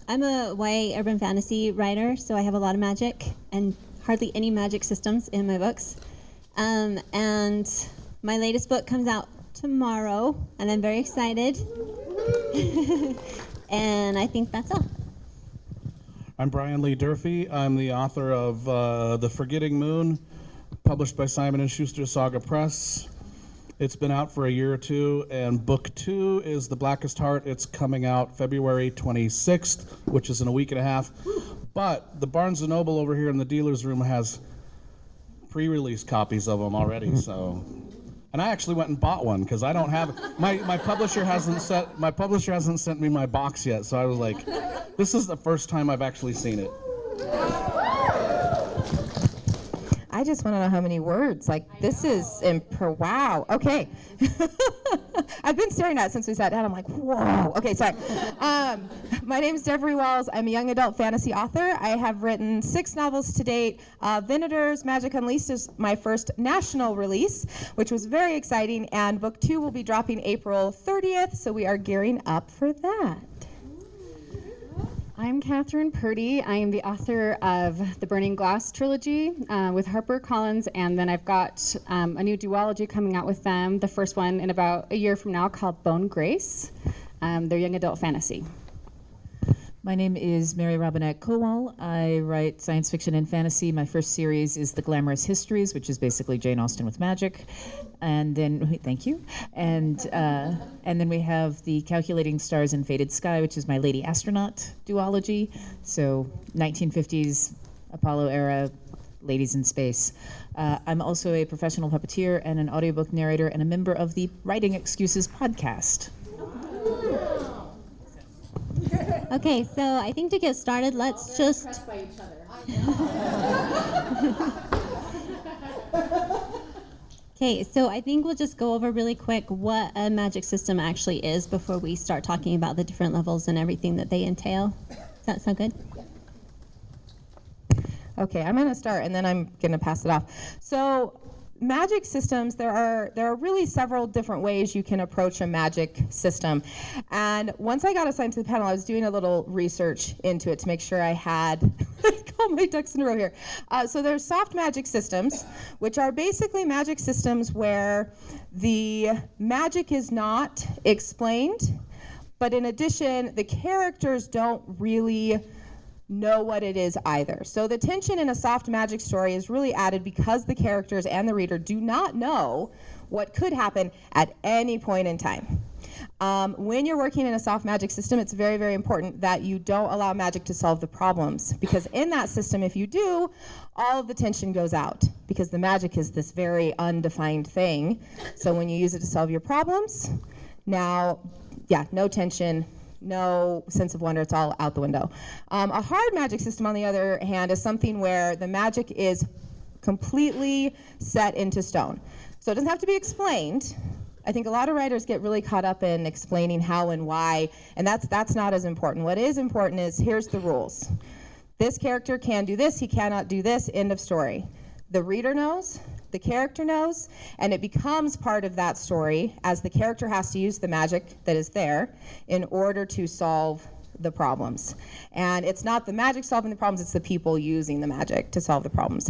I'm a YA urban fantasy writer, so I have a lot of magic and hardly any magic systems in my books. And my latest book comes out tomorrow, and I'm very excited. And I think that's all. I'm Brian Lee Durfee. I'm the author of The Forgetting Moon, published by Simon & Schuster Saga Press. It's been out for a year or two, and book 2 is The Blackest Heart. It's coming out February 26th, which is in a week and a half. But the Barnes & Noble over here in the dealer's room has pre-release copies of them already, so... And I actually went and bought one because I don't have my publisher hasn't sent me my box yet, so I was like, this is the first time I've actually seen it. I just want to know how many words. Like, this is wow. Okay. I've been staring at it since we sat down. I'm like, whoa. Okay, sorry. My name is Devri Walls. I'm a young adult fantasy author. I have written 6 novels to date. Venator's Magic Unleashed is my first national release, which was very exciting. And book 2 will be dropping April 30th, so we are gearing up for that. I'm Kathryn Purdie. I am the author of the Burning Glass trilogy with HarperCollins, and then I've got a new duology coming out with them, the first one in about a year from now, called Bone Grace. They're young adult fantasy. My name is Mary Robinette Kowal. I write science fiction and fantasy. My first series is The Glamorous Histories, which is basically Jane Austen with magic. And then, thank you. And then we have the Calculating Stars and Faded Sky, which is my Lady Astronaut duology. So 1950s Apollo era ladies in space. I'm also a professional puppeteer and an audiobook narrator and a member of the Writing Excuses podcast. Okay, so I think to get started, let's just... By each other. Okay, so I think we'll just go over really quick what a magic system actually is before we start talking about the different levels and everything that they entail. Does that sound good? Okay, I'm going to start, and then I'm going to pass it off. So, magic systems, there are really several different ways you can approach a magic system. And once I got assigned to the panel, I was doing a little research into it to make sure I had all my ducks in a row here. So there's soft magic systems, which are basically magic systems where the magic is not explained, but in addition, the characters don't really know what it is either. So the tension in a soft magic story is really added because the characters and the reader do not know what could happen at any point in time. When you're working in a soft magic system, it's very, very important that you don't allow magic to solve the problems, because in that system, if you do, all of the tension goes out, because the magic is this very undefined thing. So when you use it to solve your problems, now, yeah, no tension, no sense of wonder, it's all out the window. A hard magic system, on the other hand, is something where the magic is completely set into stone. So it doesn't have to be explained. I think a lot of writers get really caught up in explaining how and why, and that's not as important. What is important is, here's the rules. This character can do this, he cannot do this, end of story. The reader knows, the character knows, and it becomes part of that story as the character has to use the magic that is there in order to solve the problems. And it's not the magic solving the problems, it's the people using the magic to solve the problems.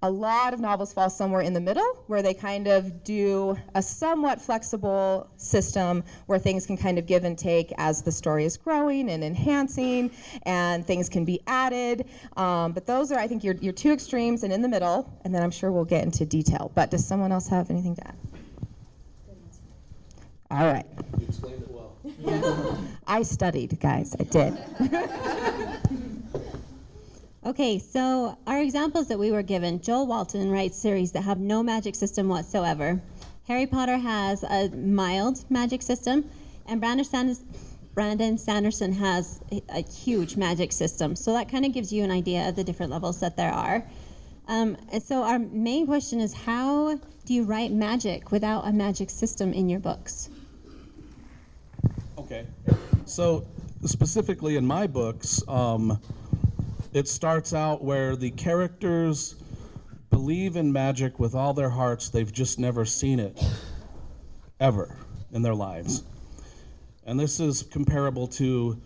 A lot of novels fall somewhere in the middle, where they kind of do a somewhat flexible system where things can kind of give and take as the story is growing and enhancing, and things can be added. But those are, I think, your 2 extremes, and in the middle, and then I'm sure we'll get into detail. But does someone else have anything to add? All right. You explained it well. I studied, guys, I did. Okay, so our examples that we were given, Joel Walton writes series that have no magic system whatsoever. Harry Potter has a mild magic system, and Brandon Sanderson has a huge magic system. So that kind of gives you an idea of the different levels that there are. And so our main question is, how do you write magic without a magic system in your books? Okay, so specifically in my books, it starts out where the characters believe in magic with all their hearts. They've just never seen it, ever, in their lives. And this is comparable to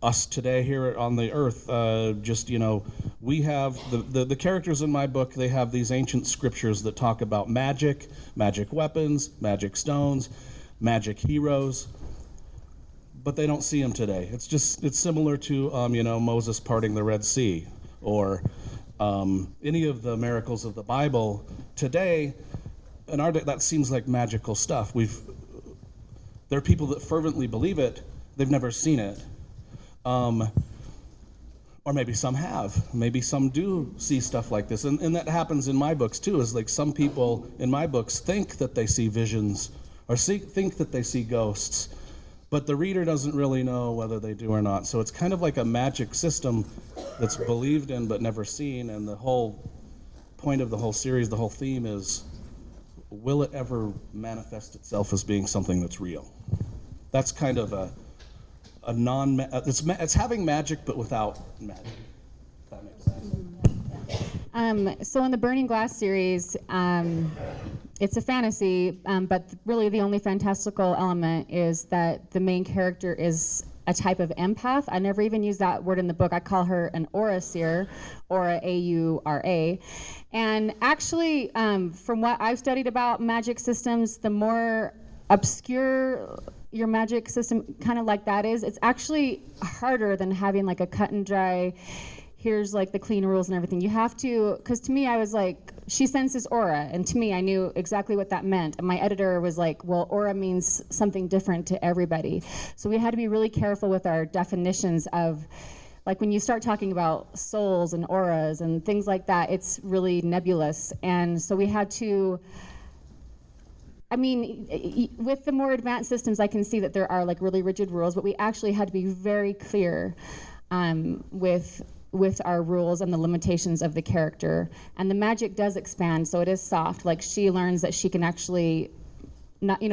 us today here on the earth. We have the characters in my book, they have these ancient scriptures that talk about magic, magic weapons, magic stones, magic heroes, but they don't see them today. It's similar to, Moses parting the Red Sea, or any of the miracles of the Bible today. In our day, that seems like magical stuff. There are people that fervently believe it, they've never seen it. Or maybe some have. Maybe some do see stuff like this. And that happens in my books too, is like some people in my books think that they see visions or think that they see ghosts, but the reader doesn't really know whether they do or not. So it's kind of like a magic system that's believed in but never seen, and the whole point of the whole series, the whole theme is, will it ever manifest itself as being something that's real? That's kind of a it's having magic but without magic, if that makes sense. So in the Burning Glass series, it's a fantasy, but really the only fantastical element is that the main character is a type of empath. I never even use that word in the book. I call her an aura seer, Aura, A-U-R-A. And actually, from what I've studied about magic systems, the more obscure your magic system kind of like that is, it's actually harder than having like a cut and dry, here's like the clean rules and everything. You have to, because to me I was like, she senses aura, and to me I knew exactly what that meant, and my editor was like, well, aura means something different to everybody. So we had to be really careful with our definitions of, like when you start talking about souls and auras and things like that, it's really nebulous. And so we had to, with the more advanced systems, I can see that there are like really rigid rules, but we actually had to be very clear with our rules and the limitations of the character. And the magic does expand, so it is soft. Like she learns that she can actually,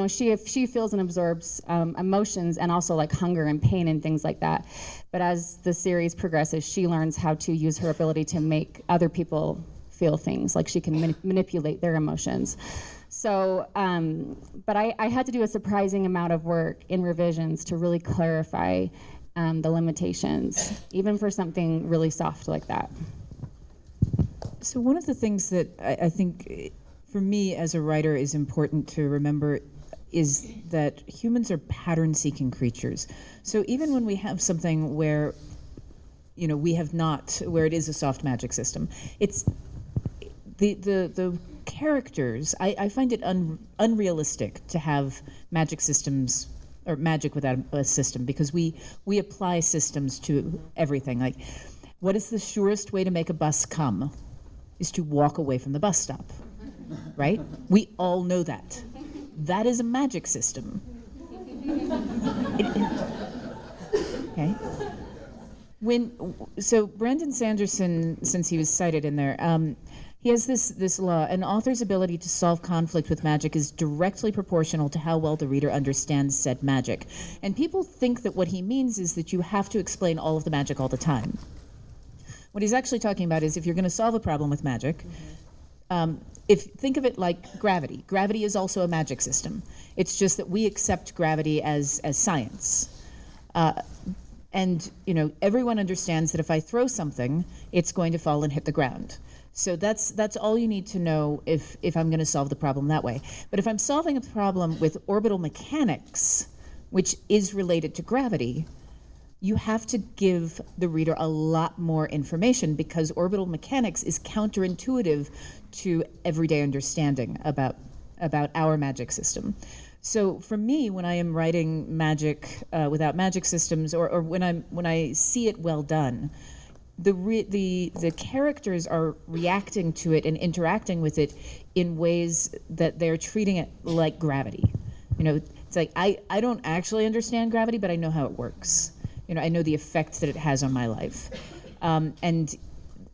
she feels and absorbs emotions, and also like hunger and pain and things like that. But as the series progresses, she learns how to use her ability to make other people feel things, like she can manipulate their emotions. So, but I had to do a surprising amount of work in revisions to really clarify the limitations, even for something really soft like that. So one of the things that I think for me as a writer is important to remember is that humans are pattern-seeking creatures. So even when we have something where, we have not, where it is a soft magic system, it's the characters, I find it unrealistic to have magic systems or magic without a system, because we apply systems to everything. Like, what is the surest way to make a bus come? Is to walk away from the bus stop, right? We all know that. That is a magic system. Okay. So Brandon Sanderson, since he was cited in there, he has this law: an author's ability to solve conflict with magic is directly proportional to how well the reader understands said magic. And people think that what he means is that you have to explain all of the magic all the time. What he's actually talking about is, if you're going to solve a problem with magic, think of it like gravity. Gravity is also a magic system. It's just that we accept gravity as science. And everyone understands that if I throw something, it's going to fall and hit the ground. So that's all you need to know if I'm going to solve the problem that way. But if I'm solving a problem with orbital mechanics, which is related to gravity, you have to give the reader a lot more information, because orbital mechanics is counterintuitive to everyday understanding about our magic system. So for me, when I am writing magic without magic systems, or when I see it well done, the characters are reacting to it and interacting with it in ways that they're treating it like gravity. It's like, I don't actually understand gravity, but I know how it works. I know the effect that it has on my life. And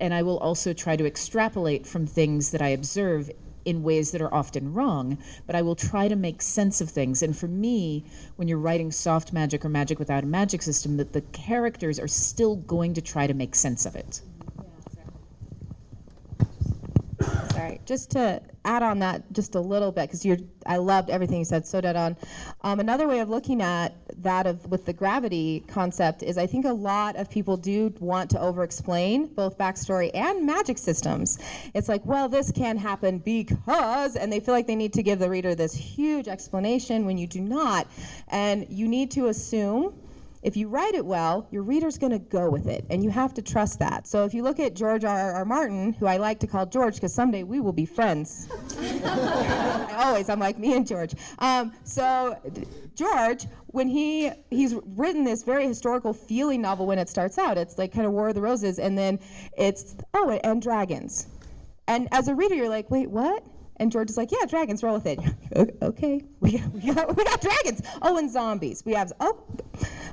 I will also try to extrapolate from things that I observe in ways that are often wrong, but I will try to make sense of things. And for me, when you're writing soft magic or magic without a magic system, that the characters are still going to try to make sense of it. Sorry. Sorry, just to add on that just a little bit, because I loved everything you said, so dead on. Another way of looking at that with the gravity concept is I think a lot of people do want to over-explain both backstory and magic systems. It's like, well, this can happen because, and they feel like they need to give the reader this huge explanation when you do not. And you need to assume, if you write it well, your reader's going to go with it, and you have to trust that. So if you look at George R.R. Martin, who I like to call George because someday we will be friends. I'm like, me and George. So George, when he's written this very historical feeling novel when it starts out, it's like kind of War of the Roses, and then it's, and dragons. And as a reader, you're like, wait, what? And George is like, yeah, dragons, roll with it. Okay, we got dragons. Oh, and zombies.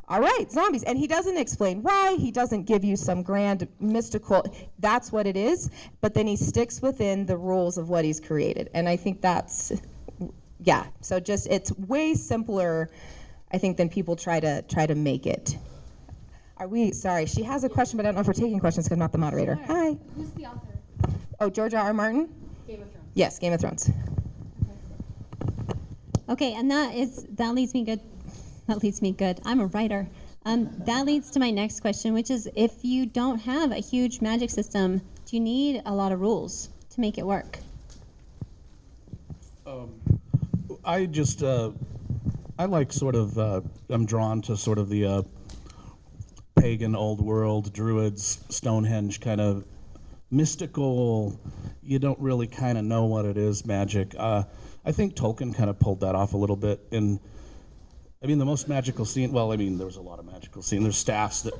All right, zombies. And he doesn't explain why. He doesn't give you some grand mystical, that's what it is. But then he sticks within the rules of what he's created. And I think that's, so just, it's way simpler, I think, than people try to make it. Sorry, she has a question, but I don't know if we're taking questions because I'm not the moderator. Hi. Who's the author? Oh, George R.R. Martin? Game of Thrones. Yes, Game of Thrones. Okay, and that leads me good. That leads me good. I'm a writer. That leads to my next question, which is, if you don't have a huge magic system, do you need a lot of rules to make it work? I just, I like sort of, I'm drawn to sort of the pagan old world, druids, Stonehenge kind of mystical, you don't really kind of know what it is magic. I think Tolkien kind of pulled that off a little bit in, the most magical scene, there was a lot of magical scene. There's staffs that,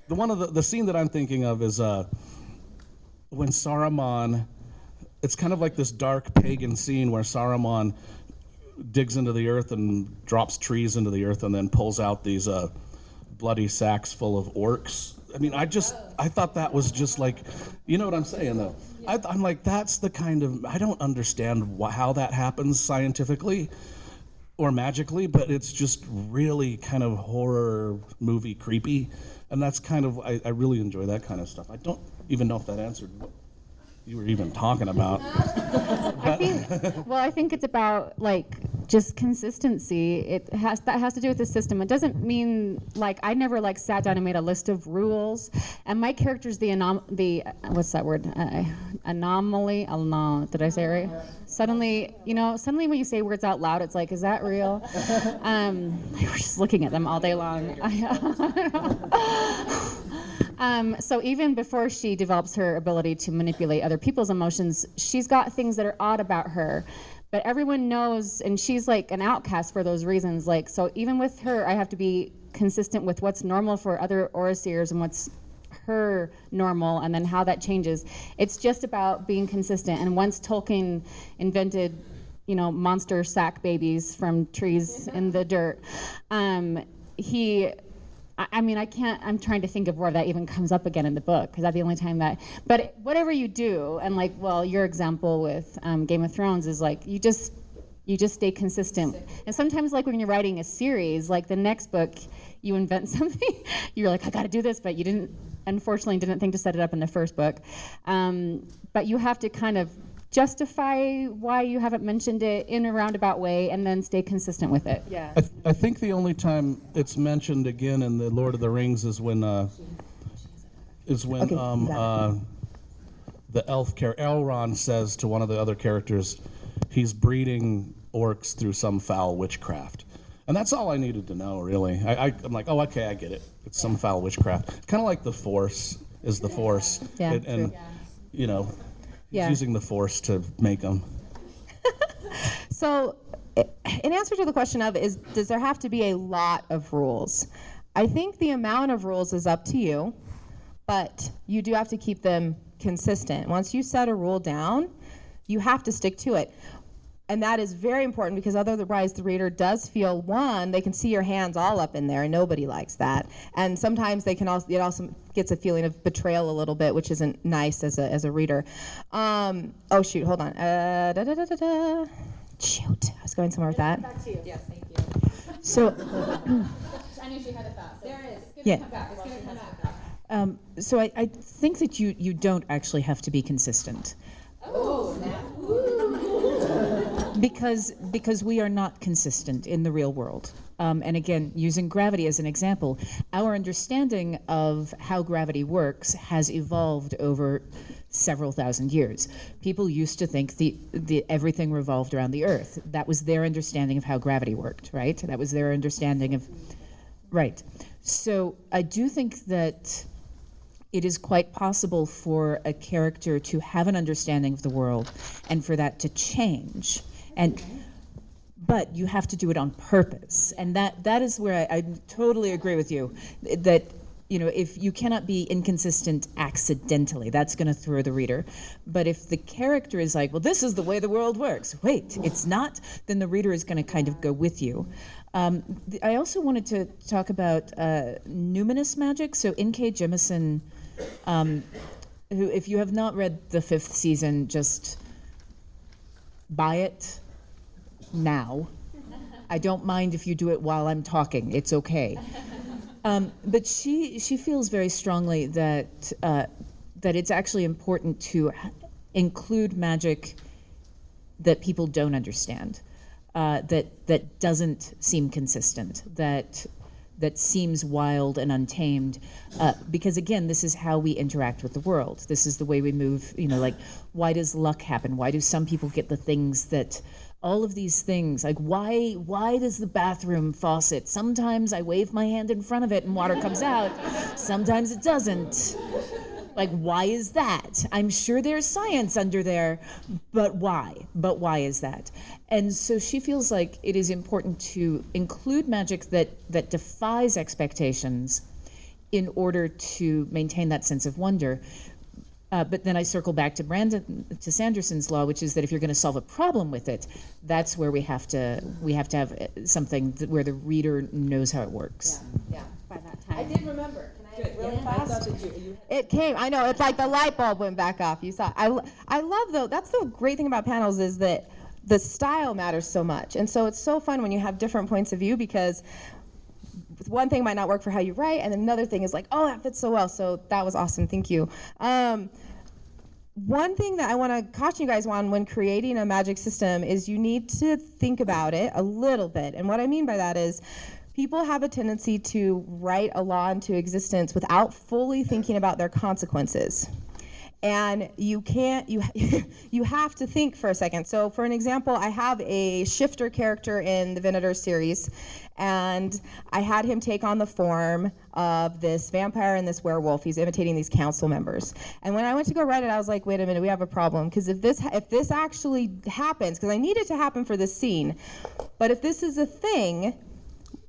the scene that I'm thinking of is when Saruman, it's kind of like this dark pagan scene where Saruman digs into the earth and drops trees into the earth and then pulls out these bloody sacks full of orcs. I thought that was just like, you know what I'm saying though? I'm like, that's the kind of, I don't understand how that happens scientifically or magically, but it's just really kind of horror movie creepy. And that's kind of, I really enjoy that kind of stuff. I don't even know if that answered what you were even talking about. I think it's about just consistency. That has to do with the system. It doesn't mean I never sat down and made a list of rules. And my character's what's that word? Anomaly. Oh no, did I say it right? Suddenly when you say words out loud, it's like, is that real? We're just looking at them all day long. So even before she develops her ability to manipulate other people's emotions, she's got things that are odd about her. But everyone knows, and she's like an outcast for those reasons. So even with her, I have to be consistent with what's normal for other Oroseers and what's her normal, and then how that changes. It's just about being consistent. And once Tolkien invented, monster sack babies from trees in the dirt, I'm trying to think of where that even comes up again in the book, because that's the only time that, but whatever you do, and your example with Game of Thrones is you just stay consistent. And sometimes when you're writing a series, the next book, you invent something, you're like, I gotta do this, but you unfortunately didn't think to set it up in the first book. But you have to kind of justify why you haven't mentioned it in a roundabout way, and then stay consistent with it. Yeah. I think the only time it's mentioned again in the Lord of the Rings is when the elf character Elrond says to one of the other characters, he's breeding orcs through some foul witchcraft, and that's all I needed to know really. I'm like, oh, okay, I get it. It's some foul witchcraft. Kind of like the Force is the Force, and Yeah. using the Force to make them. So, in answer to the question of does there have to be a lot of rules? I think the amount of rules is up to you, but you do have to keep them consistent. Once you set a rule down, you have to stick to it. And that is very important, because otherwise the reader does feel, they can see your hands all up in there, and nobody likes that. And sometimes it also gets a feeling of betrayal a little bit, which isn't nice as a reader. Oh shoot, hold on. Shoot, I was going somewhere with that. Back to you. Yes, thank you. So, I knew she had it fast. There it is. It's Yeah. gonna come back. It's gonna come back. so I think that you don't actually have to be consistent. Because we are not consistent in the real world. And again, using gravity as an example, our understanding of how gravity works has evolved over several thousand years. People used to think the everything revolved around the Earth. That was their understanding of how gravity worked, right? That was their understanding of, right. So I do think that it is quite possible for a character to have an understanding of the world and for that to change. But you have to do it on purpose. And that is where I totally agree with you, that if you cannot be inconsistent accidentally, that's going to throw the reader. But if the character is like, well, this is the way the world works, wait, it's not, then the reader is going to kind of go with you. I also wanted to talk about Numinous Magic. So N.K. Jemisin, who, if you have not read the 5th season, just buy it now. I don't mind if you do it while I'm talking. It's okay. But she feels very strongly that it's actually important to include magic that people don't understand, that doesn't seem consistent, that seems wild and untamed, because again, this is how we interact with the world. This is the way we move. Like, why does luck happen? Why do some people get the things that? All of these things, like why does the bathroom faucet, sometimes I wave my hand in front of it and water comes out, sometimes it doesn't. Like, why is that? I'm sure there's science under there, but why? But why is that? And so she feels like it is important to include magic that defies expectations in order to maintain that sense of wonder. But then I circle back to Sanderson's law, which is that if you're going to solve a problem with it, that's where we have to have something where the reader knows how it works. Yeah. By that time. I did remember. Can I really fast? It came. I know. It's like the light bulb went back off. You saw. I love though. That's the great thing about panels is that the style matters so much, and so it's so fun when you have different points of view because one thing might not work for how you write, and another thing is like, oh, that fits so well. So that was awesome. Thank you. One thing that I want to caution you guys on when creating a magic system is you need to think about it a little bit. And what I mean by that is people have a tendency to write a law into existence without fully thinking about their consequences. And you can't, you have to think for a second. So for an example, I have a shifter character in the Venator series, and I had him take on the form of this vampire and this werewolf. He's imitating these council members. And when I went to go write it, I was like, wait a minute, we have a problem. Because if this actually happens, because I need it to happen for this scene, but if this is a thing,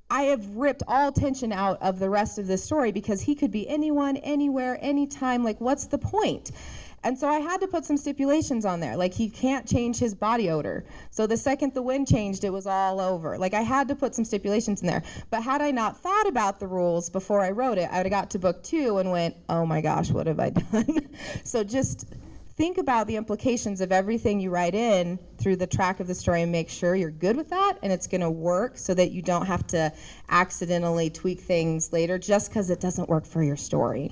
I have ripped all tension out of the rest of this story because he could be anyone, anywhere, anytime. Like, what's the point? And so I had to put some stipulations on there. Like, he can't change his body odor. So the second the wind changed, it was all over. Like, I had to put some stipulations in there. But had I not thought about the rules before I wrote it, I would have got to book 2 and went, oh my gosh, what have I done? So just think about the implications of everything you write in through the track of the story and make sure you're good with that and it's going to work so that you don't have to accidentally tweak things later just because it doesn't work for your story.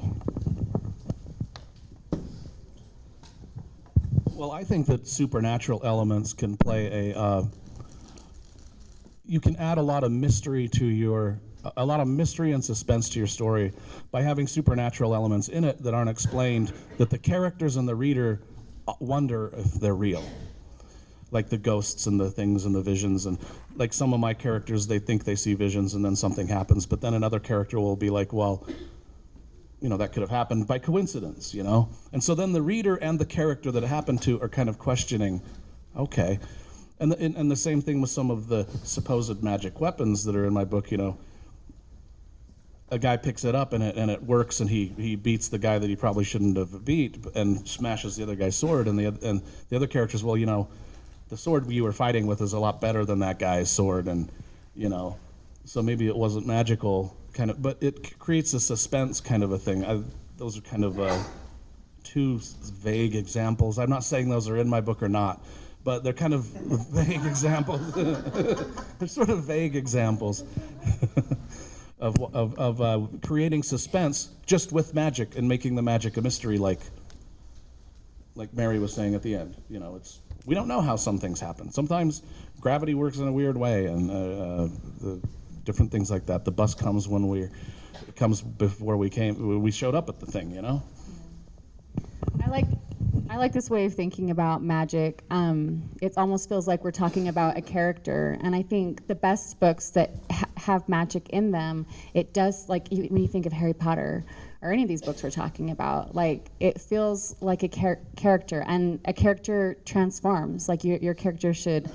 Well, I think that supernatural elements can play you can add a lot of mystery to a lot of mystery and suspense to your story by having supernatural elements in it that aren't explained, that the characters and the reader wonder if they're real. Like the ghosts and the things and the visions, and like some of my characters, they think they see visions and then something happens, but then another character will be like, well, that could have happened by coincidence, And so then the reader and the character that it happened to are kind of questioning, okay. And the same thing with some of the supposed magic weapons that are in my book, A guy picks it up and it works, and he beats the guy that he probably shouldn't have beat and smashes the other guy's sword, and the other characters, well, the sword you were fighting with is a lot better than that guy's sword, and so maybe it wasn't magical, kind of, but it creates a suspense kind of a thing. Those are kind of 2 vague examples. I'm not saying those are in my book or not, but they're kind of vague examples. They're sort of vague examples. Of creating suspense just with magic and making the magic a mystery, like Mary was saying at the end. we don't know how some things happen. Sometimes gravity works in a weird way, and the different things like that. The bus comes it comes before we showed up at the thing, you know? I like this way of thinking about magic. It almost feels like we're talking about a character, and I think the best books that have magic in them, it does, like when you think of Harry Potter or any of these books we're talking about, like it feels like a character, and a character transforms. Like your character should,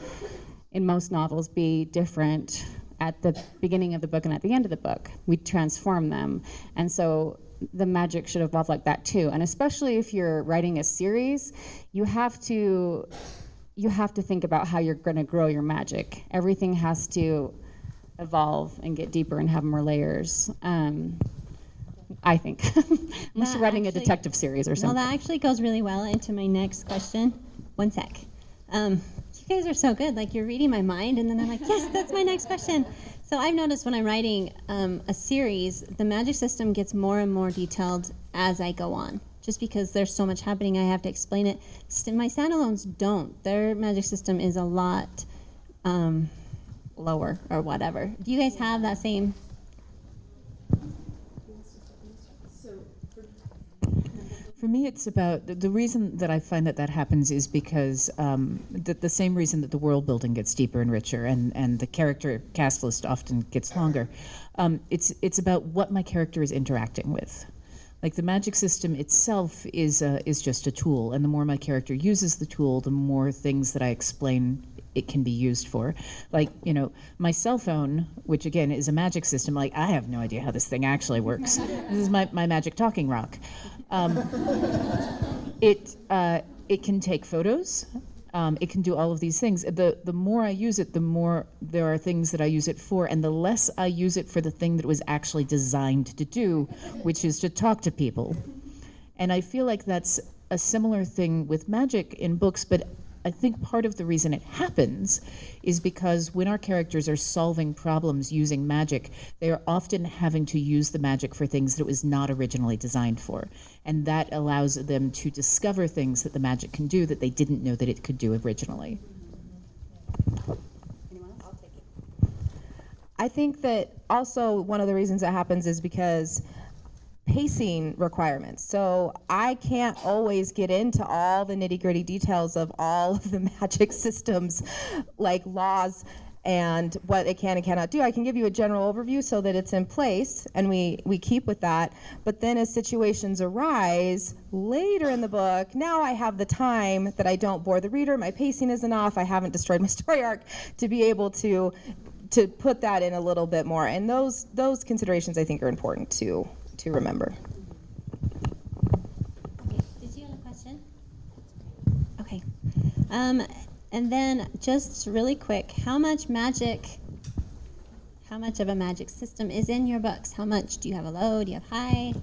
in most novels, be different at the beginning of the book and at the end of the book. We transform them, and so the magic should evolve like that too. And especially if you're writing a series, you have to think about how you're going to grow your magic. Everything has to evolve and get deeper and have more layers. I think, unless you're writing a detective series or something. Well, that actually goes really well into my next question. One sec. You guys are so good. Like, you're reading my mind, and then I'm like, yes, that's my next question. So I've noticed when I'm writing a series, the magic system gets more and more detailed as I go on. Just because there's so much happening, I have to explain it. My standalones don't. Their magic system is a lot lower or whatever. Do you guys have that same? For me, it's about the reason that I find that happens is because the same reason that the world building gets deeper and richer, and the character cast list often gets longer. It's about what my character is interacting with. Like, the magic system itself is just a tool, and the more my character uses the tool, the more things that I explain it can be used for. Like, my cell phone, which again is a magic system, like, I have no idea how this thing actually works. This is my magic talking rock. It can take photos. It can do all of these things. The more I use it, the more there are things that I use it for, and the less I use it for the thing that it was actually designed to do, which is to talk to people. And I feel like that's a similar thing with magic in books, but I think part of the reason it happens is because when our characters are solving problems using magic, they are often having to use the magic for things that it was not originally designed for. And that allows them to discover things that the magic can do that they didn't know that it could do originally. Anyone else? I'll take it. I think that also one of the reasons it happens is because pacing requirements. So I can't always get into all the nitty-gritty details of all of the magic systems, like laws and what it can and cannot do. I can give you a general overview so that it's in place, and we keep with that. But then as situations arise later in the book, now I have the time that I don't bore the reader, my pacing isn't off, I haven't destroyed my story arc, to be able to put that in a little bit more. And those considerations, I think, are important to remember. Okay. Did you have a question? Okay. And then just really quick, how much of a magic system is in your books? How much? Do you have a low? Do you have high?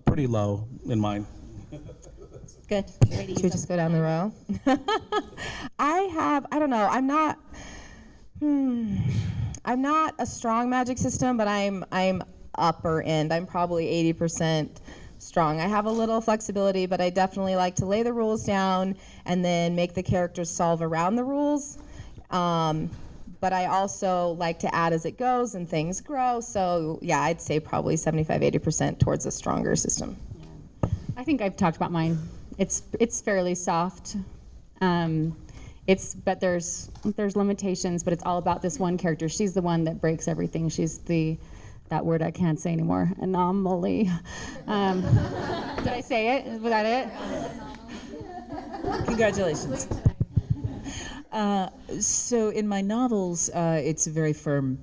Pretty low in mine. Good. Should we just go down the row? I don't know, I'm not a strong magic system, but I'm upper end. I'm probably 80% strong. I have a little flexibility, but I definitely like to lay the rules down and then make the characters solve around the rules. But I also like to add as it goes and things grow. So yeah, I'd say probably 75-80% towards a stronger system. I think I've talked about mine. It's fairly soft. But there's limitations, but it's all about this one character. She's the one that breaks everything. She's that word I can't say anymore, anomaly. Did I say it? Was that it? Congratulations. So in my novels, it's a very firm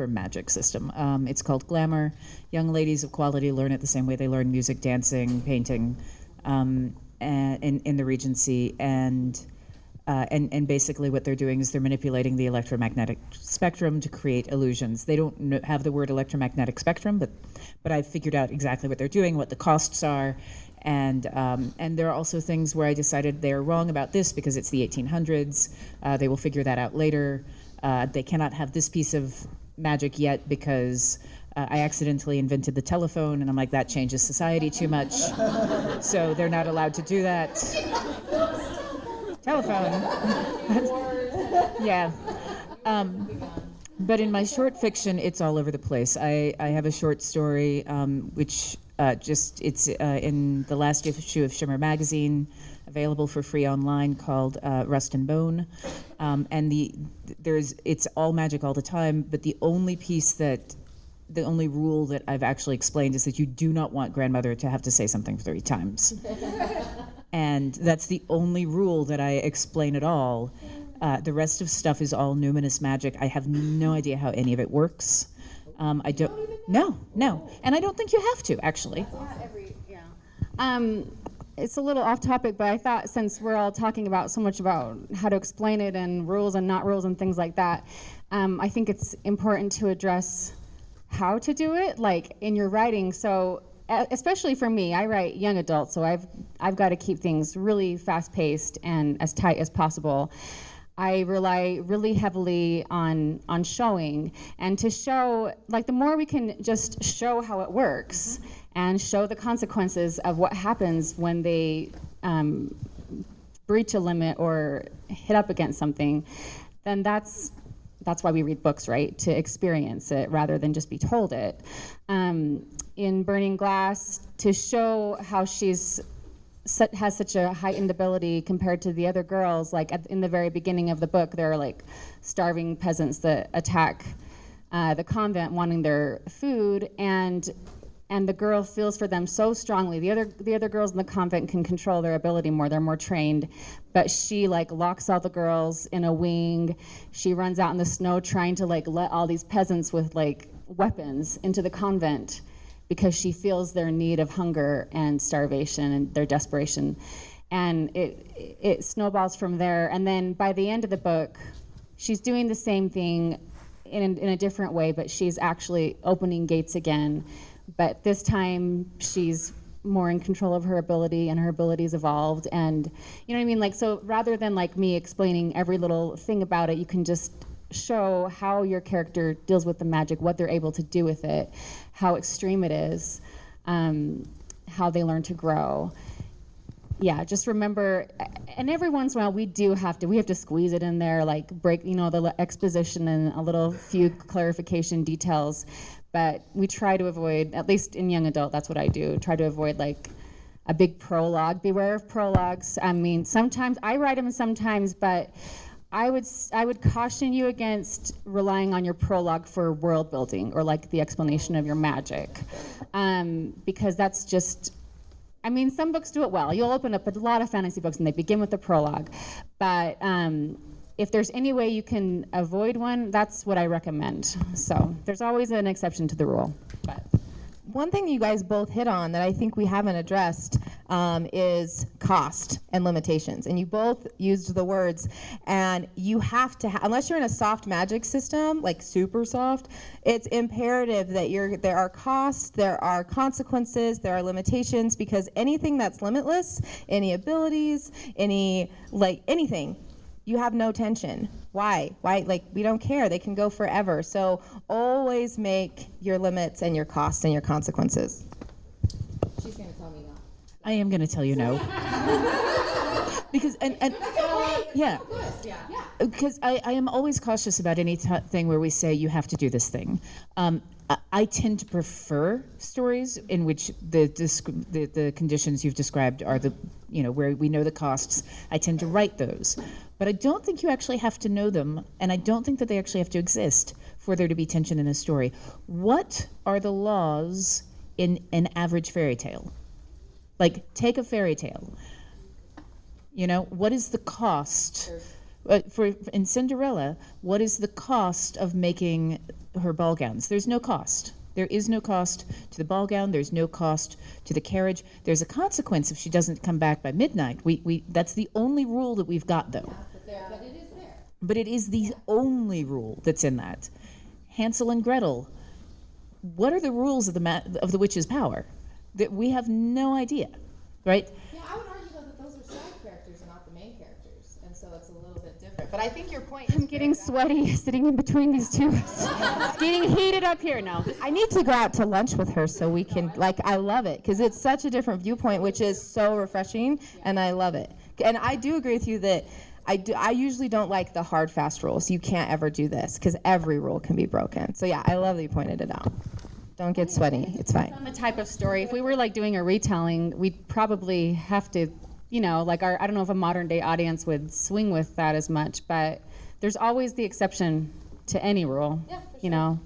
magic system. It's called Glamour. Young ladies of quality learn it the same way they learn music, dancing, painting, and in the Regency. And basically what they're doing is they're manipulating the electromagnetic spectrum to create illusions. They don't have the word electromagnetic spectrum, but I've figured out exactly what they're doing, what the costs are, and there are also things where I decided they're wrong about this because it's the 1800s. They will figure that out later. They cannot have this piece of magic yet because I accidentally invented the telephone, and I'm like, that changes society too much. So they're not allowed to do that. Telephone. Yeah. But in my short fiction, it's all over the place. I have a short story which it's in the last issue of Shimmer magazine, available for free online, called Rust and Bone. And it's all magic all the time, but the only rule that I've actually explained is that you do not want grandmother to have to say something 3 times. And that's the only rule that I explain at all. The rest of stuff is all numinous magic. I have no idea how any of it works. I don't. No. And I don't think you have to, actually. It's a little off topic, but I thought since we're all talking about so much about how to explain it and rules and not rules and things like that, I think it's important to address how to do it, like in your writing. So especially for me, I write young adult, so I've got to keep things really fast-paced and as tight as possible. I rely really heavily on showing, and to show, like, the more we can just show how it works and show the consequences of what happens when they breach a limit or hit up against something, then that's why we read books, right? To experience it rather than just be told it. In Burning Glass, to show how she's has such a heightened ability compared to the other girls. Like in the very beginning of the book, there are like starving peasants that attack the convent wanting their food, and the girl feels for them so strongly. The other girls in the convent can control their ability more. They're more trained, but she like locks all the girls in a wing. She runs out in the snow trying to like let all these peasants with like weapons into the convent, because she feels their need of hunger and starvation and their desperation. And it snowballs from there. And then by the end of the book, she's doing the same thing in a different way, but she's actually opening gates again. But this time she's more in control of her ability, and her ability's evolved. And you know what I mean? Like, so rather than like me explaining every little thing about it, you can just show how your character deals with the magic, what they're able to do with it, how extreme it is, how they learn to grow. Yeah, just remember, and every once in a while we have to squeeze it in there, like break, the exposition and a little few clarification details. But we try to avoid, at least in young adult, that's what I do, try to avoid like a big prologue. Beware of prologues. I mean, sometimes I write them sometimes, but I would caution you against relying on your prologue for world building or like the explanation of your magic, because that's just, I mean, some books do it well. You'll open up a lot of fantasy books and they begin with the prologue, but if there's any way you can avoid one, that's what I recommend. So there's always an exception to the rule. But one thing you guys both hit on that I think we haven't addressed is cost and limitations. And you both used the words, and you have to, unless you're in a soft magic system, like super soft, it's imperative that there are costs, there are consequences, there are limitations, because anything that's limitless, any abilities, anything, you have no tension. Why? Like, we don't care. They can go forever. So always make your limits and your costs and your consequences. She's going to tell me no. I am going to tell you no. Because, yeah. Because I am always cautious about any thing where we say you have to do this thing. I tend to prefer stories in which the conditions you've described are where we know the costs. I tend to write those. But I don't think you actually have to know them, and I don't think that they actually have to exist for there to be tension in a story. What are the laws in an average fairy tale? Like, take a fairy tale. What is the cost? In Cinderella, what is the cost of making her ball gowns? There's no cost. There is no cost to the ball gown. There's no cost to the carriage. There's a consequence if she doesn't come back by midnight. That's the only rule that we've got, though. But it is there. But it is the only rule that's in that. Hansel and Gretel. What are the rules of the witch's power? That we have no idea, right? Yeah, I would argue though that those are side characters and not the main characters, and so it's a little bit different But I think your point is I'm getting sweaty sitting in between these two. It's getting heated up here now. I need to go out to lunch with her so we can, I love it, because it's such a different viewpoint, which is so refreshing, and I love it. And I do agree with you that I usually don't like the hard, fast rules. You can't ever do this, because every rule can be broken. So yeah, I love that you pointed it out. Don't get sweaty, it's fine. On the type of story, if we were like doing a retelling, we'd probably have to, I don't know if a modern day audience would swing with that as much, but there's always the exception to any rule. Yeah, for sure.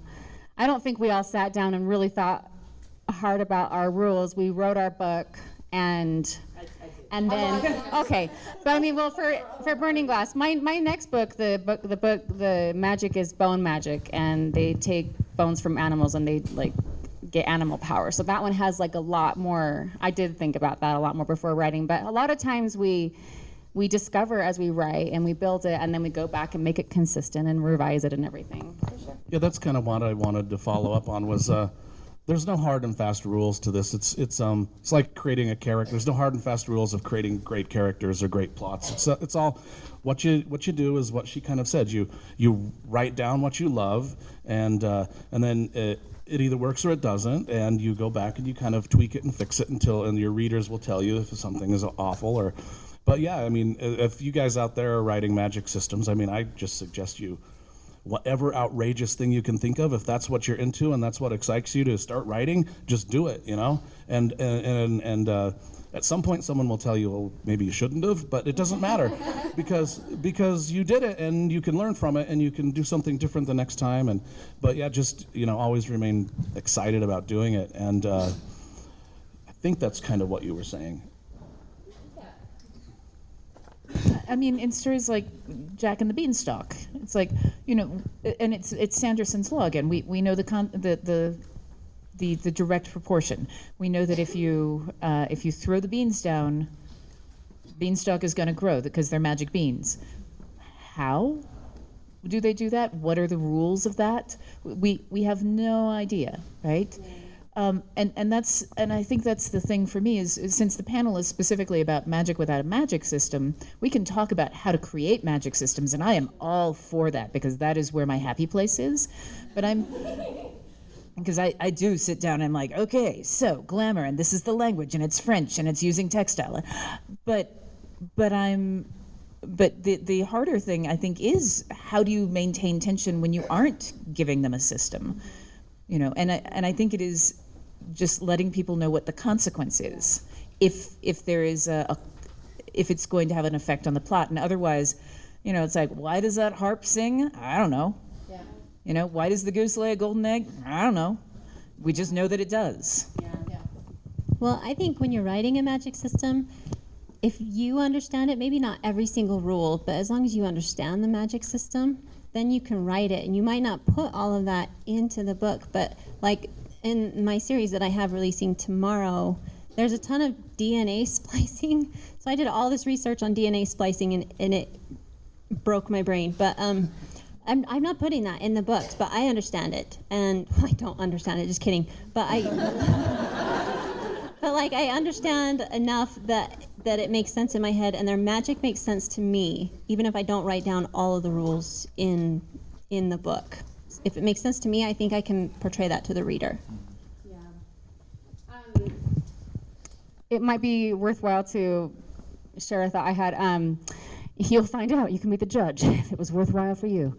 I don't think we all sat down and really thought hard about our rules. We wrote our book and then okay, but I mean, well, for Burning Glass, my next book, the magic is bone magic, and they take bones from animals and they get animal power. So that one has a lot more. I did think about that a lot more before writing, but a lot of times we discover as we write and we build it, and then we go back and make it consistent and revise it and everything. Yeah, that's kind of what I wanted to follow up on was there's no hard and fast rules to this. It's like creating a character. There's no hard and fast rules of creating great characters or great plots. It's all what you do is what she kind of said. You write down what you love, and then it either works or it doesn't, and you go back and you kind of tweak it and fix it and your readers will tell you if something is awful But yeah, I mean, if you guys out there are writing magic systems, I mean, I just suggest you whatever outrageous thing you can think of, if that's what you're into and that's what excites you to start writing, just do it, and at some point someone will tell you, well, maybe you shouldn't have, but it doesn't matter because you did it and you can learn from it and you can do something different the next time. But yeah, just always remain excited about doing it, and I think that's kind of what you were saying. I mean, in stories like Jack and the Beanstalk, it's and it's Sanderson's law again. We know the direct proportion. We know that if you throw the beans down, Beanstalk is going to grow because they're magic beans. How do they do that? What are the rules of that? We have no idea, right? And I think that's the thing for me is since the panel is specifically about magic without a magic system, we can talk about how to create magic systems, and I am all for that because that is where my happy place is. But because I do sit down and I'm like, okay, so glamour, and this is the language, and it's French, and it's using textile, but the harder thing I think is how do you maintain tension when you aren't giving them a system, and I think it is just letting people know what the consequence is if there is if it's going to have an effect on the plot, and otherwise, it's like, why does that harp sing? I don't know. Yeah. Why does the goose lay a golden egg? I don't know. We just know that it does. Yeah. Well, I think when you're writing a magic system, if you understand it, maybe not every single rule, but as long as you understand the magic system, then you can write it. And you might not put all of that into the book, but in my series that I have releasing tomorrow, there's a ton of DNA splicing. So I did all this research on DNA splicing, and it broke my brain. But I'm not putting that in the books, but I understand it. And I don't understand it, just kidding. But I understand enough that it makes sense in my head, and their magic makes sense to me, even if I don't write down all of the rules in the book. If it makes sense to me, I think I can portray that to the reader. Yeah. It might be worthwhile to share a thought I had. You'll find out. You can be the judge if it was worthwhile for you.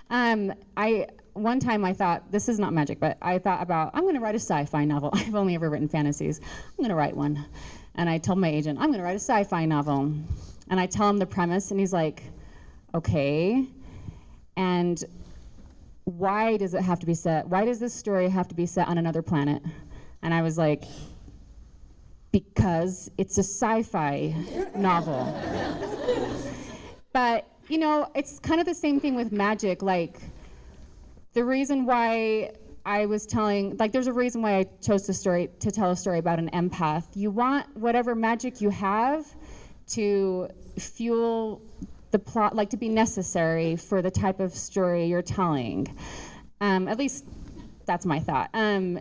One time I thought, this is not magic, but I thought about, I'm going to write a sci-fi novel. I've only ever written fantasies. I'm going to write one. And I told my agent, I'm going to write a sci-fi novel. And I tell him the premise, and he's like, okay. And why does it have to be set? Why does this story have to be set on another planet? And I was like, because it's a sci-fi novel. But, it's kind of the same thing with magic. The reason why I was telling, there's a reason why I chose to tell a story about an empath. You want whatever magic you have to fuel the plot, to be necessary for the type of story you're telling. At least that's my thought.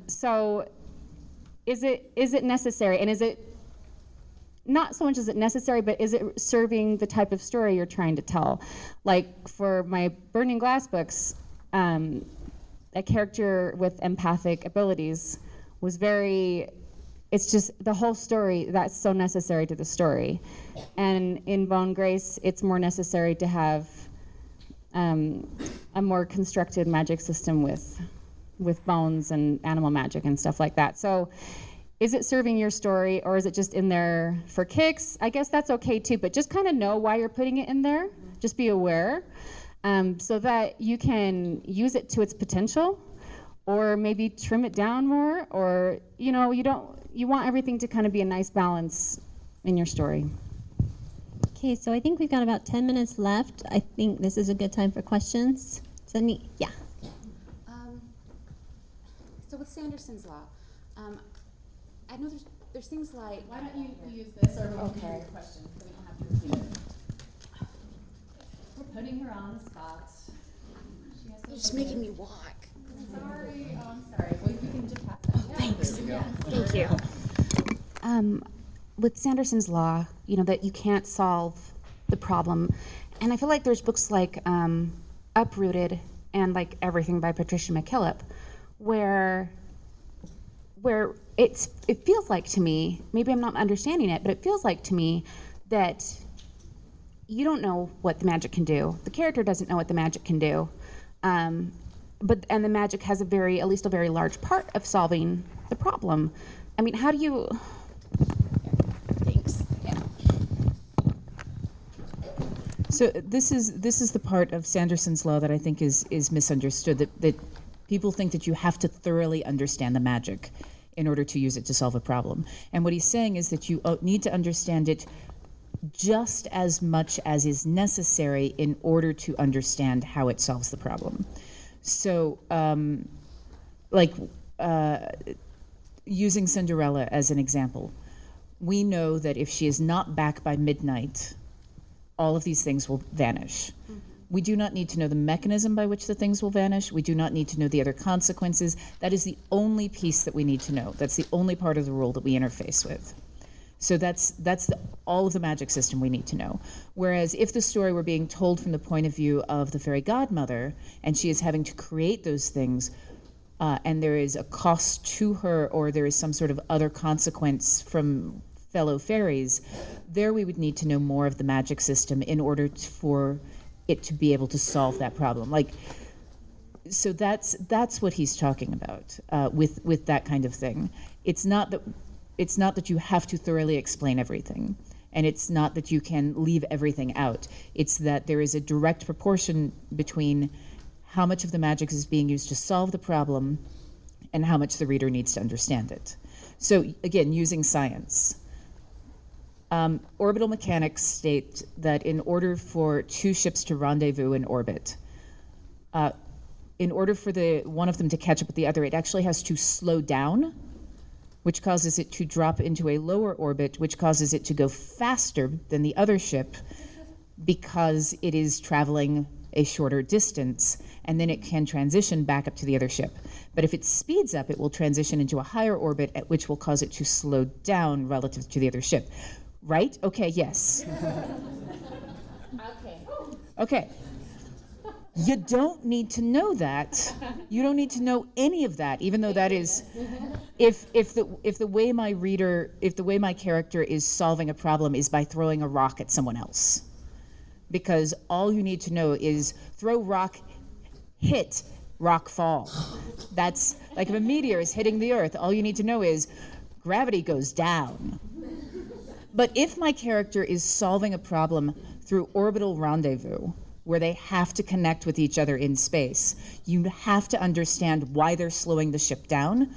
So is it necessary, and is not so much is it necessary, but is it serving the type of story you're trying to tell? Like for my Burning Glass books, a character with empathic abilities was it's just the whole story that's so necessary to the story. And in Bone Grace, it's more necessary to have a more constructed magic system with bones and animal magic and stuff like that. So is it serving your story, or is it just in there for kicks? I guess that's okay too, but just kind of know why you're putting it in there. Just be aware, so that you can use it to its potential, or maybe trim it down more, or you want everything to kind of be a nice balance in your story. Okay, so I think we've got about 10 minutes left. I think this is a good time for questions. Sydney, yeah. So with Sanderson's law, I know there's things like. Why don't you use this, or we'll Okay. your question, so we don't have to repeat it. We're putting her on the spot. She has to You're just making me walk. Sorry, I'm sorry. Well, you can just pass that. Thanks. Thank you. With Sanderson's law, that you can't solve the problem, and I feel like there's books like Uprooted and like Everything by Patricia McKillip, where it feels like to me, maybe I'm not understanding it, but it feels like to me that you don't know what the magic can do. The character doesn't know what the magic can do. And the magic has at least a very large part of solving the problem. I mean, how do you? Thanks. Yeah. So this is the part of Sanderson's law that I think is misunderstood. That people think that you have to thoroughly understand the magic in order to use it to solve a problem. And what he's saying is that you need to understand it just as much as is necessary in order to understand how it solves the problem. So, using Cinderella as an example, we know that if she is not back by midnight, all of these things will vanish. Mm-hmm. We do not need to know the mechanism by which the things will vanish. We do not need to know the other consequences. That is the only piece that we need to know. That's the only part of the rule that we interface with. So that's all of the magic system we need to know. Whereas if the story were being told from the point of view of the fairy godmother, and she is having to create those things, and there is a cost to her, or there is some sort of other consequence from fellow fairies, there we would need to know more of the magic system in order for it to be able to solve that problem. So that's what he's talking about with that kind of thing. It's not that you have to thoroughly explain everything, and it's not that you can leave everything out. It's that there is a direct proportion between how much of the magic is being used to solve the problem and how much the reader needs to understand it. So again, using science. Orbital mechanics state that in order for two ships to rendezvous in orbit, in order for one of them to catch up with the other, it actually has to slow down, which causes it to drop into a lower orbit, which causes it to go faster than the other ship because it is traveling a shorter distance, and then it can transition back up to the other ship. But if it speeds up, it will transition into a higher orbit, at which will cause it to slow down relative to the other ship. Right? Okay, yes. Okay. You don't need to know that. You don't need to know any of that, even though that is, if the way my character is solving a problem is by throwing a rock at someone else. Because all you need to know is throw rock, hit, rock fall. That's like if a meteor is hitting the earth, all you need to know is gravity goes down. But if my character is solving a problem through orbital rendezvous, where they have to connect with each other in space, you have to understand why they're slowing the ship down,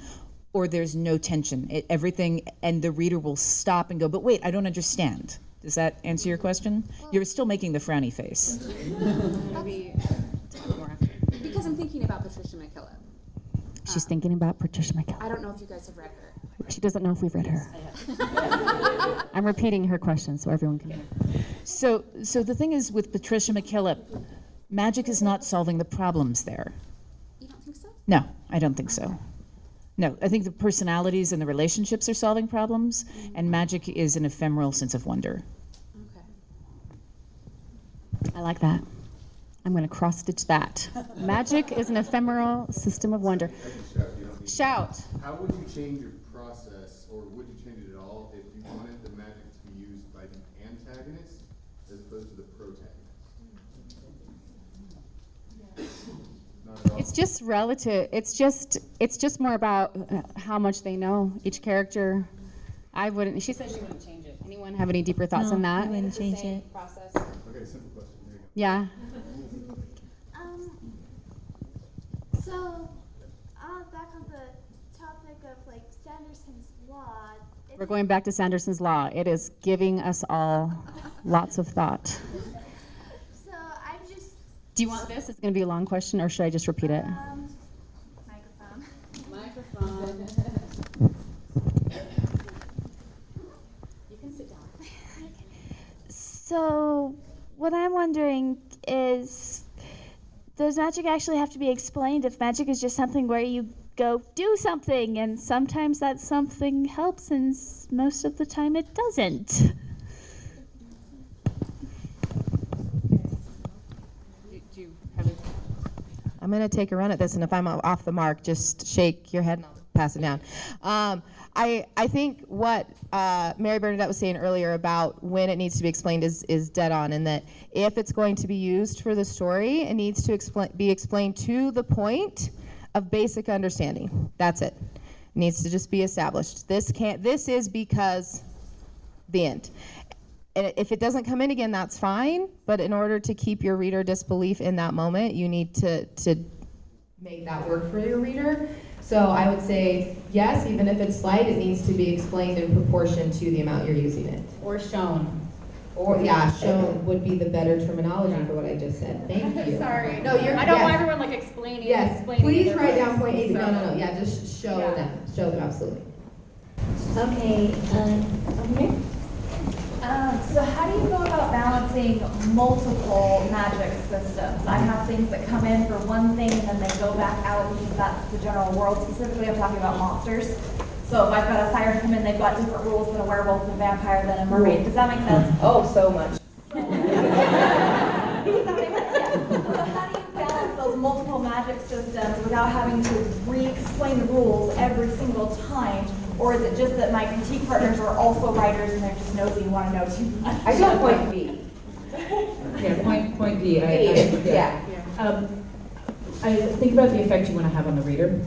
or there's no tension. Everything, and the reader will stop and go, but wait, I don't understand. Does that answer your question? You're still making the frowny face. Maybe more after. Because I'm thinking about Patricia McKillip. She's thinking about Patricia McKillip. I don't know if you guys have read her. She doesn't know if we've read her. I'm repeating her question so everyone can hear. So the thing is with Patricia McKillip, magic is not solving the problems there. You don't think so? No, I don't think so. No, I think the personalities and the relationships are solving problems, and magic is an ephemeral sense of wonder. I like that. I'm going to cross-stitch that. Magic is an ephemeral system of wonder. Shout. How would you change your process, or would you change it at all, if you wanted the magic to be used by the antagonist as opposed to the protagonist? Not at all. It's just relative. It's just more about how much they know each character. I wouldn't. She said she wouldn't change it. Anyone have any deeper thoughts on that? I wouldn't change it. Process. Okay, simple question. There you go. Yeah. So, back on the topic of like Sanderson's law. We're going back to Sanderson's law. It is giving us all lots of thought. So I'm just. Do you want this? It's going to be a long question, or should I just repeat it? Microphone. You can sit down. So, what I'm wondering is, does magic actually have to be explained if magic is just something where you go do something, and sometimes that something helps and most of the time it doesn't? I'm going to take a run at this, and if I'm off the mark, just shake your head and I'll pass it down. I think what Mary Bernadette was saying earlier about when it needs to be explained is dead on, in that if it's going to be used for the story, it needs to be explained to the point of basic understanding. That's it. It needs to just be established. This is because the end. And if it doesn't come in again, that's fine, but in order to keep your reader disbelief in that moment, you need to make that work for your reader. So I would say, yes, even if it's slight, it needs to be explained in proportion to the amount you're using it. Or shown. Or, yeah, shown would be the better terminology for what I just said. Thank you. Sorry. No, you're. I don't yes. want everyone like explaining. Yes, explaining please their write down voice. point A. So- No. Yeah, just show Yeah. them. Show them, absolutely. Okay. Okay. So how do you go about balancing multiple magic systems? I have things that come in for one thing and then they go back out because that's the general world. Specifically, I'm talking about monsters. So if I've got a siren come in, they've got different rules than a werewolf, a vampire, than a mermaid. Does that make sense? Oh, so much. Does that make sense? Yeah. So how do you balance those multiple magic systems without having to re-explain the rules every single time? Or is it just that my critique partners are also writers and they're just nosy and want to know too much? I got point B. Yeah, point B. Yeah. I think about the effect you want to have on the reader.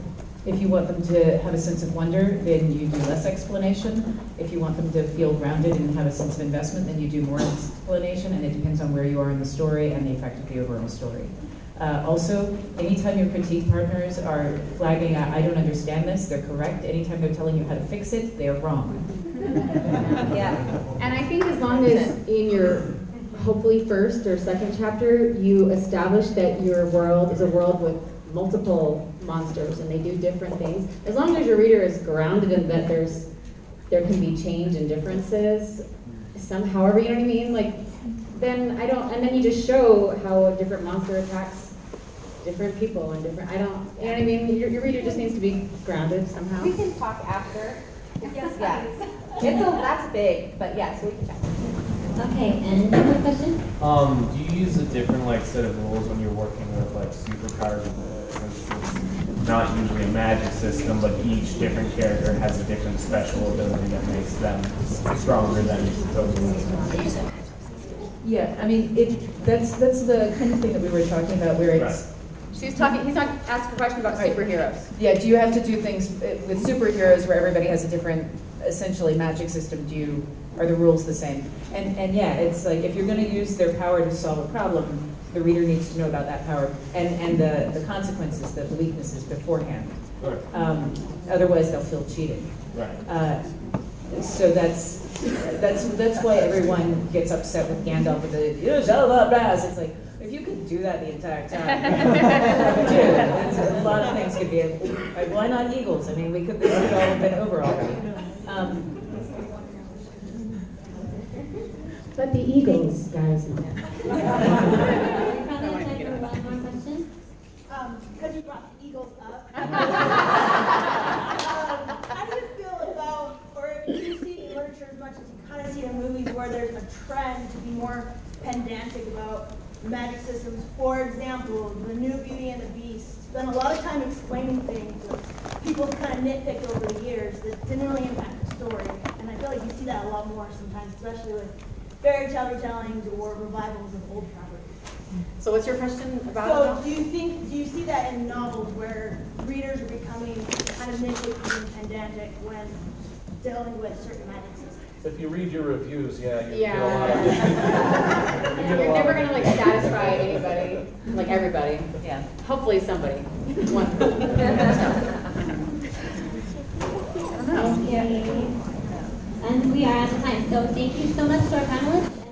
If you want them to have a sense of wonder, then you do less explanation. If you want them to feel grounded and have a sense of investment, then you do more explanation, and it depends on where you are in the story and the effect of the overall story. Also, anytime your critique partners are flagging, I don't understand this, they're correct. Anytime they're telling you how to fix it, they're wrong. Yeah. And I think as long as in your hopefully first or second chapter you establish that your world is a world with multiple monsters and they do different things, as long as your reader is grounded in that there can be change and differences somehow, you know what I mean? Like, then and then you just show how a different monster attacks different people and different, you know what I mean? Your reader just needs to be grounded somehow. We can talk after. Yes. That's big, but yes, we can talk. Okay, and another question? Do you use a different set of rules when you're working with superpowers? Since it's not usually a magic system, but each different character has a different special ability that makes them stronger than supposedly. Yeah, I mean, that's the kind of thing that we were talking about, where it's. He's not asking a question about superheroes. Yeah, do you have to do things with superheroes where everybody has a different, essentially, magic system? Are the rules the same? And yeah, it's like if you're going to use their power to solve a problem, the reader needs to know about that power and the consequences, the weaknesses beforehand. Right. Otherwise, they'll feel cheated. Right. So that's why everyone gets upset with Gandalf with the blah blah blah. It's like, if you could do that the entire time, a lot of things could be. Why not eagles? I mean, this could all have been over already. But the Eagles, guys. Probably have time for one more question. Because you brought the Eagles up. where there's a trend to be more pedantic about magic systems. For example, the new Beauty and the Beast spent a lot of time explaining things that people kind of nitpicked over the years that didn't really impact the story. And I feel like you see that a lot more sometimes, especially with fairy tale retellings or revivals of old properties. So what's your question about? So do you see that in novels where readers are becoming kind of nitpicky and pedantic when dealing with certain magic systems? If you read your reviews, you get a lot of Yeah, you're never gonna like satisfy anybody, like everybody. Yeah. Hopefully somebody. One. And we are out of time. So thank you so much to our panelists.